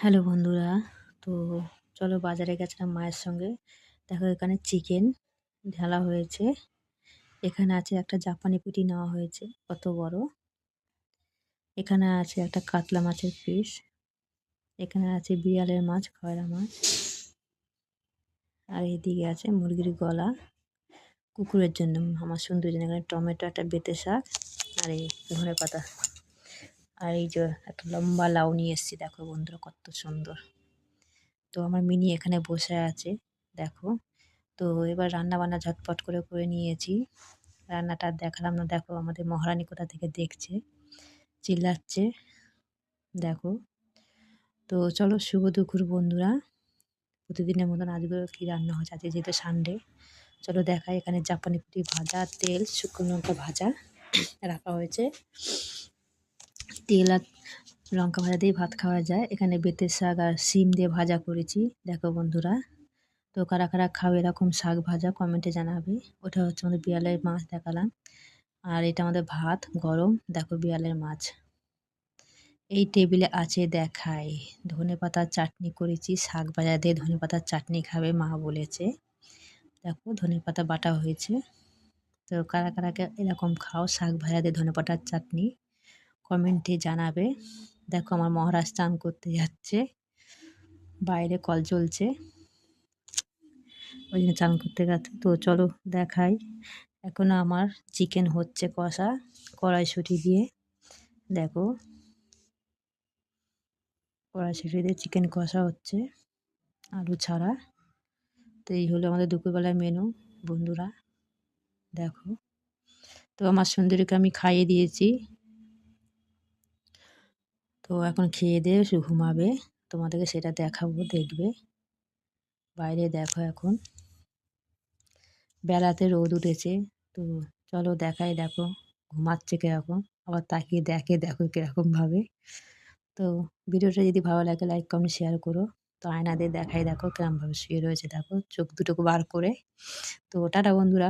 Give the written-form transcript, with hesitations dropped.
Hello বন্ধুরা, তো চলো বাজারে গেছিলাম মায়ের সঙ্গে। দেখো এখানে চিকেন ঢালা হয়েছে। এখানে আছে একটা জাপানি পুঁটি নেওয়া হয়েছে কত বড়। এখানে আছে একটা কাতলা মাছের পিস। এখানে আছে বিড়ালের মাছ, খয়রা মাছ। আর এদিকে আছে মুরগির গলা কুকুরের জন্য, আমার সুন্দর জন্য। এখানে টমেটো, একটা বেঁতে শাক, আর এই ধনেপাতা। আর এই যে একটা লম্বা লাউ নিয়ে এসেছি, দেখো বন্ধুরা কত সুন্দর। তো আমার মিনি এখানে বসে আছে, দেখো। তো এবার রান্নাবান্না ঝটপট করে নিয়েছি। রান্নাটা আর দেখালাম না। দেখো আমাদের মহারানী কোথা থেকে দেখছে, চিল্লাচ্ছে, দেখো। তো চলো শুভ দুপুর বন্ধুরা। প্রতিদিনের মতন আজকেও কী রান্না হচ্ছে, আজকে যেহেতু সানডে। চলো দেখাই। এখানে জাপানি পুঁটি ভাজা, তেল, শুকনো লঙ্কা ভাজা রাখা হয়েছে। তেল আর লঙ্কা ভাজা দিয়ে ভাত খাওয়া যায়। এখানে বেতের শাক আর শিম দিয়ে ভাজা করেছি, দেখো বন্ধুরা। তো কারা কারা খাও এরকম শাক ভাজা, কমেন্টে জানাবে। ওটা হচ্ছে আমাদের বিড়ালের মাছ দেখালাম। আর এটা আমাদের ভাত গরম, দেখো বিড়ালের মাছ। এই টেবিলে আছে দেখাই ধনেপাতার চাটনি করেছি, শাক ভাজা দিয়ে ধনেপাতার চাটনি খাবে মা বলেছে। দেখো ধনেপাতা বাটা হয়েছে। তো কারা কারা এরকম খাও শাক ভাজা দিয়ে ধনেপাতার চাটনি, কমেন্টে জানাবে। দেখো আমার মহারাজ চান করতে যাচ্ছে, বাইরে কল চলছে, ওই জন্য চান করতে গেছে। তো চলো দেখাই। এখন আমার চিকেন হচ্ছে কষা কড়াইশুঁটি দিয়ে, দেখো কড়াইশুঁটি দিয়ে চিকেন কষা হচ্ছে আলু ছাড়া। তো এই হলো আমাদের দুপুরবেলার মেনু বন্ধুরা, দেখো। তো আমার সুন্দরীকে আমি খাইয়ে দিয়েছি। তো এখন খেয়ে দিয়ে সে ঘুমাবে, তোমাদেরকে সেটা দেখাবো, দেখবে। বাইরে দেখো এখন বেলাতে রোদ উঠেছে। তো চলো দেখাই, দেখো ঘুমাচ্ছে কীরকম, আবার তাকিয়ে দেখে, দেখো কীরকমভাবে। তো ভিডিওটা যদি ভালো লাগে লাইক কমেন্ট শেয়ার করো। তো আয়না দিয়ে দেখাই, দেখো কেরমভাবে শুয়ে রয়েছে, দেখো চোখ দুটো বার করে। তো টাটা বন্ধুরা।